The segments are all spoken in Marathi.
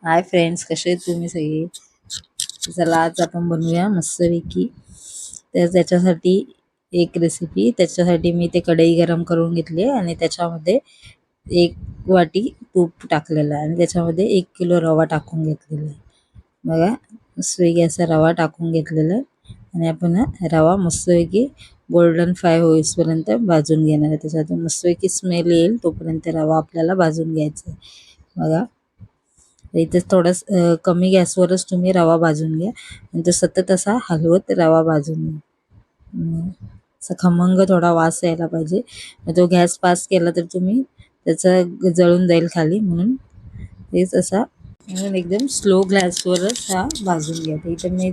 हाय फ्रेंड्स, कसे आहेत तुम्ही सगळे? चला आज आपण बनवूया मस्तपैकी. त्याच्यासाठी एक रेसिपी. त्याच्यासाठी मी ते कढई गरम करून घेतली आणि त्याच्यामध्ये 1 वाटी तूप टाकलेलं आहे आणि त्याच्यामध्ये 1 किलो रवा टाकून घेतलेला आहे. बघा, मस्तपैकी असा रवा टाकून घेतलेला आहे आणि आपण रवा मस्तपैकी गोल्डन फ्राय होईपर्यंत भाजून घेणार आहे. त्याच्यातून मस्तपैकी स्मेल येईल तोपर्यंत रवा आपल्याला भाजून घ्यायचा आहे. बघा, इथे थोडं कमी गॅसवरच तुम्ही रवा भाजून घ्या आणि तो सतत असा हलवत रवा भाजून घ्या. असा खमंग थोडा वास यायला पाहिजे. मग तो गॅस पास केला तर तुम्ही त्याचा जळून जाईल खाली, म्हणून तेच असा म्हणून एकदम स्लो गॅसवरच हा भाजून घ्या. तर इथे मी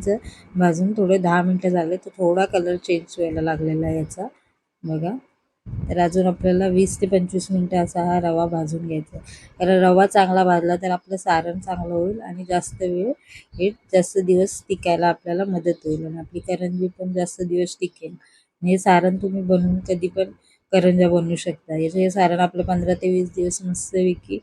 भाजून थोडे 10 मिनटं झाले तर थोडा कलर चेंज व्हायला लागलेला आहे याचा. बघा, तर अजून आपल्याला 20 ते 25 मिनटं असा हा रवा भाजून घ्यायचा. कारण रवा चांगला भाजला तर आपलं सारण चांगलं होईल आणि जास्त वेळ हे जास्त दिवस टिकायला आपल्याला मदत होईल आणि आपली करंजी पण जास्त दिवस टिकेल. हे सारण तुम्ही बनवून कधी पण करंज्या बनवू शकता. याचं हे सारण आपलं 15 ते 20 दिवस मस्तपैकी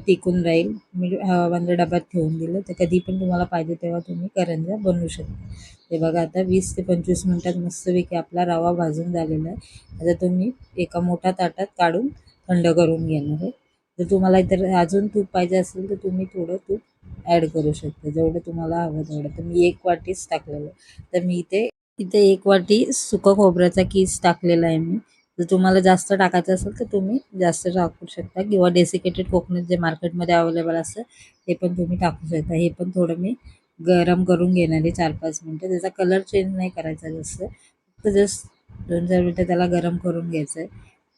टिकून राहील. मी हवाबंद डब्यात ठेवून दिलं तर कधी पण तुम्हाला पाहिजे तेव्हा तुम्ही करंज्या बनवू शकता. हे बघा, आता 20 ते 25 मिनटात मस्तपैकी आपला रवा भाजून झालेला आहे. आता तुम्ही एका मोठ्या ताटात काढून थंड करून घेणार आहे. जर तुम्हाला इतर अजून तूप पाहिजे असेल तर तुम्ही थोडं तूप ॲड करू शकता, जेवढं तुम्हाला हवं तेवढं. तर मी 1 वाटीच टाकलेलं. तर मी इथे इथे 1 वाटी सुका खोबऱ्याचा कीस टाकलेला आहे मी. जर तुम्हाला जास्त टाकायचं असेल तर तुम्ही जास्त टाकू शकता किंवा डेसिकेटेड कोकोनट जे मार्केटमध्ये अवेलेबल असतं ते पण तुम्ही टाकू शकता. हे पण थोडं मी गरम करून घेणार आहे 4-5 मिनटं. त्याचा कलर चेंज नाही करायचा जास्त, फक्त जस्ट 2-4 मिनटं त्याला गरम करून घ्यायचं आहे.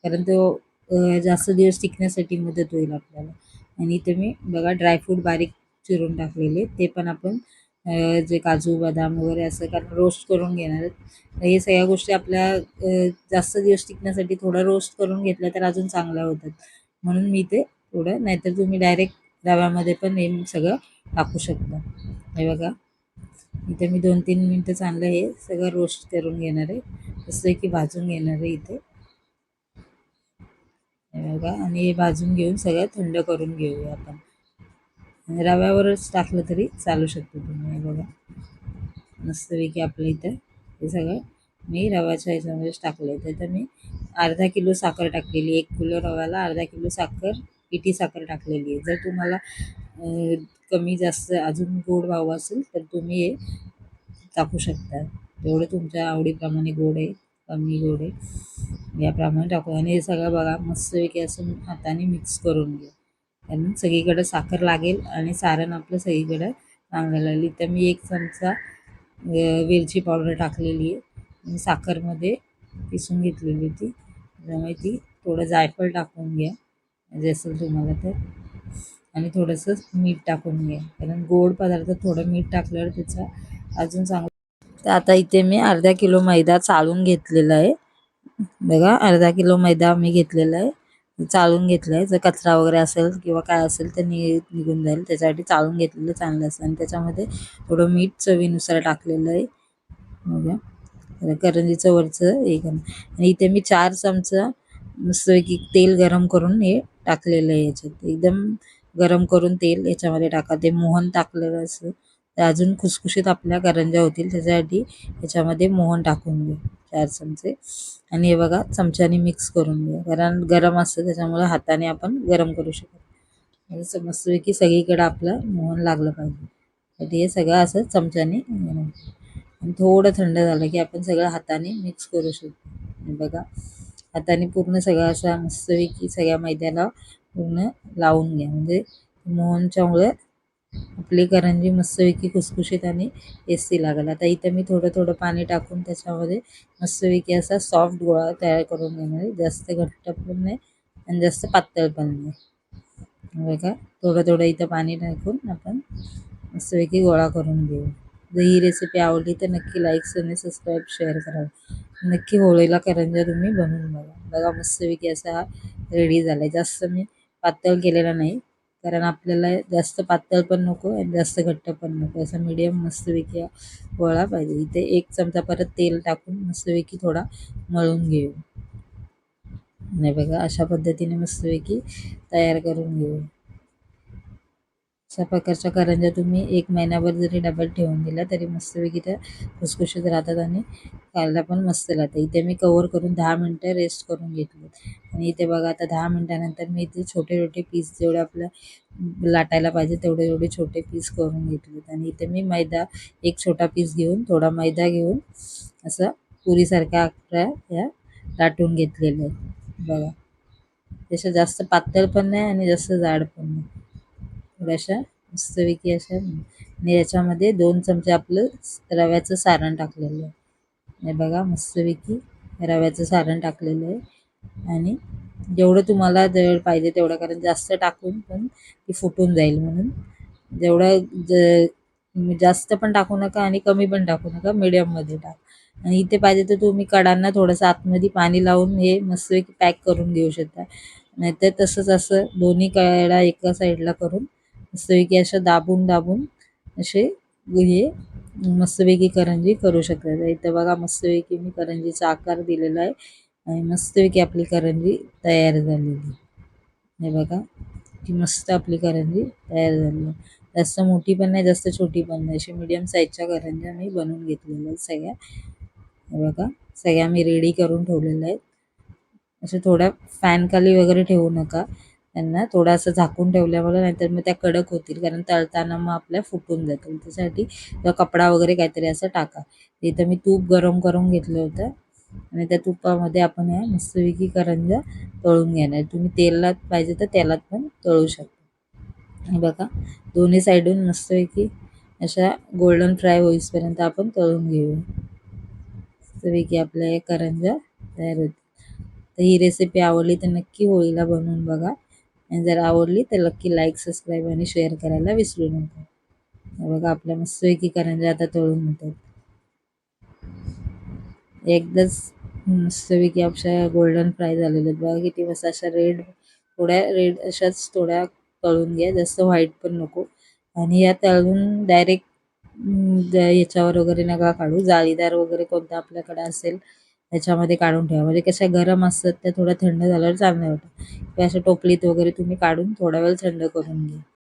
कारण तो जास्त दिवस टिकण्यासाठी मदत होईल आपल्याला. आणि इथे मी बघा ड्रायफ्रूट बारीक चिरून टाकलेले, ते पण आपण जे काजू, बदाम वगैरे असं कारण रोस्ट करून घेणार आहेत. तर हे सगळ्या गोष्टी आपल्या जास्त दिवस टिकण्यासाठी थोडं रोस्ट करून घेतल्या तर अजून चांगल्या होतात. म्हणून मी ते थोडं, नाहीतर तुम्ही डायरेक्ट रव्यामध्ये पण हे सगळं टाकू शकता. हे बघा, इथे मी 2-3 मिनटं चांगलं हे सगळं रोस्ट करून घेणार आहे. जसं की भाजून घेणार आहे इथे. हे बघा, आणि हे भाजून घेऊन सगळं थंड करून घेऊया आपण. आणि रव्यावरच टाकलं तरी चालू शकतो तुम्ही. हे बघा, मस्तपैकी आपलं इथं हे सगळं मी रव्याच्या ह्याच्यामध्येच टाकलं आहे. तर मी अर्धा किलो साखर टाकलेली. 1 किलो रव्याला अर्धा किलो साखर, पिठी साखर टाकलेली आहे. जर तुम्हाला कमी जास्त अजून गोड हवं असेल तर तुम्ही हे टाकू शकता. तेवढं तुमच्या आवडीप्रमाणे गोड आहे, कमी गोड आहे याप्रमाणे टाकू. आणि हे सगळं बघा मस्तपैकी असं हाताने मिक्स करून घ्या. कारण सगळीकडे साखर लागेल आणि सारण आपलं सगळीकडे चांगलं लागेल. तर मी 1 चमचा वेलची पावडर टाकलेली आहे आणि साखरमध्ये पिसून घेतलेली होती. त्यामुळे ती थोडं जायफळ टाकून घ्या जे असेल तुम्हाला तर, आणि थोडंसं मीठ टाकून घ्या. कारण गोड पदार्थ थोडं मीठ टाकल्यावर त्याचा अजून चांगलं. तर आता इथे मी अर्धा किलो मैदा चाळून घेतलेला आहे. बघा, अर्धा किलो मैदा मी घेतलेला आहे, चाळून घेतला आहे. जर कचरा वगैरे असेल किंवा काय असेल तर निघून जाईल, त्याच्यासाठी चाळून घेतलेलं चांगलं असतं. आणि त्याच्यामध्ये थोडं मीठ चवीनुसार टाकलेलं आहे. बघा, करंजीचं वरचं एक. आणि इथे मी 4 चमचा मस्तपैकी तेल गरम करून हे टाकलेलं आहे. याच्यात एकदम गरम करून तेल याच्यामध्ये टाका. ते मोहन टाकलेलं असतं तर अजून खुसखुशीत आपल्या करंज्या होतील. त्याच्यासाठी याच्यामध्ये मोहन टाकून घ्या 4 चमचे. आणि हे बघा, चमच्याने मिक्स करून घ्या, कारण गरम असतं त्याच्यामुळे हाताने आपण गरम करू शकतो. असं मस्तपैकी सगळीकडे आपलं मोहन लागलं पाहिजे. तर हे सगळं असं चमच्याने आणि थोडं थंड झालं की आपण सगळं हाताने मिक्स करू शकतो. हे बघा, हाताने पूर्ण सगळं असा मस्तपैकी सगळ्या मैद्याला पूर्ण लावून घ्या. म्हणजे मोहनच्यामुळे आपली करंजी मस्तपैकी खुसखुशीत आणि टेस्टी लागेल. आता इथं मी थोडं थोडं पाणी टाकून त्याच्यामध्ये मस्तपैकी असा सॉफ्ट गोळा तयार करून घेणार आहे. जास्त घट्ट पण नाही आणि जास्त पातळ पण नाही. बघा, थोडं थोडं इथं पाणी टाकून आपण मस्तपैकी गोळा करून घेऊ. जर ही रेसिपी आवडली तर नक्की लाईक आणि सबस्क्राईब शेअर करा. नक्की होळीला करंज्या तुम्ही बनवून बघा. बघा, मस्तपैकी असा हा रेडी झाला आहे. जास्त मी पातळ केलेला नाही, कारण आपल्याला जास्त पातळ पण नको आणि जास्त घट्ट पण नको, असं मीडियम मस्तपैकी गोळा पाहिजे. इथे 1 चमचा परत तेल टाकून मस्तपैकी थोडा मळून घेऊ. नाही बघा, अशा पद्धतीने मस्तपैकी तयार करून घेऊ. अशा प्रकारच्या करंज्या तुम्ही 1 महिनाभर जरी डब्यात ठेवून दिल्या तरी मस्तपैकी त्या खुसखुशीत राहतात आणि खायला पण मस्त लागतं. इथे मी कव्हर करून 10 मिनिटं रेस्ट करून घेतले आणि इथे बघा आता 10 मिनिटानंतर मी इथे छोटे-छोटे पीस जेवढे आपल्या लाटायला पाहिजे तेवढे-एवढे छोटे पीस करून घेतलेत आणि इथे मी मैदा एक छोटा पीस घेऊन, थोडा मैदा घेऊन असं पुरीसारख्या आकारात या लाटून घेतलेल्या आहेत. बघा. त्याच्या जास्त पातळ पण नाही आणि जास्त जाड पण नाही. थोड्याशा मस्तपैकी अशा आणि याच्यामध्ये 2 चमचे आपलं रव्याचं सारण टाकलेलं आहे. हे बघा मस्तपैकी रव्याचं सारण टाकलेलं आहे आणि जेवढं तुम्हाला जर पाहिजे तेवढं, कारण जास्त टाकून पण ती फुटून जाईल म्हणून जेवढं जास्त पण टाकू नका आणि कमी पण टाकू नका, मीडियममध्ये टाका. आणि इथे पाहिजे तर तुम्ही कडांना थोडंसं आतमध्ये पाणी लावून हे मस्तपैकी पॅक करून घेऊ शकता. नाहीतर तसंच असं दोन्ही कडा एका साईडला करून मस्तपैकी असं दाबून असे हे मस्तपैकी करंजी करू शकता. इथं बघा मस्तपैकी मी करंजीचा आकार दिलेला आहे आणि मस्तपैकी आपली करंजी तयार झालेली. हे बघा की मस्त आपली करंजी तयार झाली आहे. जास्त मोठी पण नाही, जास्त छोटी पण नाही, अशी मीडियम साईजच्या करंज्या मी बनवून घेतलेल्या आहेत सगळ्या. हे बघा सगळ्या मी रेडी करून ठेवलेल्या आहेत. असे थोड्या फॅनखाली वगैरे ठेवू नका. त्यांना थोडं असं झाकून ठेवल्यामुळे नाहीतर मग त्या कडक होतील, कारण तळताना मग आपल्या फुटून जातील. त्यासाठी कपडा वगैरे काहीतरी असं टाका. इथं मी तूप गरम करून घेतलं होतं आणि त्या तुपामध्ये आपण या मस्तपैकी करंज्या तळून घेणार. तुम्ही तेलात पाहिजे तर तेलात पण तळू शकता. हे बघा दोन्ही साईडून मस्तपैकी अशा गोल्डन फ्राय होईपर्यंत आपण तळून घेऊया. मस्तपैकी आपल्या या करंज्या तयार होतील. तर ही रेसिपी आवडली तर नक्की होळीला बनवून बघा आणि जर आवडली तर नक्की लाईक, सबस्क्राईब आणि शेअर करायला विसरू नका. हे बघा आपल्या मस्तपैकी करंज्या आता तळून होतात. एकदाच मस्तपैकी अशा गोल्डन फ्राय झालेल्या आहेत. बघा किती मस्त अशा थोड्या रेड अशाच थोड्या तळून घ्या, जास्त व्हाईट पण नको. आणि या तळून डायरेक्ट याच्यावर वगैरे नका काढू, जाळीदार वगैरे कोणता आपल्याकडे असेल त्याच्यामध्ये काढून ठेवा. म्हणजे कशा गरम असतात त्या थोड्या थंड झाल्यावर चांगल्या वाटतात. किंवा अशा टोपलीत वगैरे तुम्ही काढून थोडा वेळ थंड करून घ्या.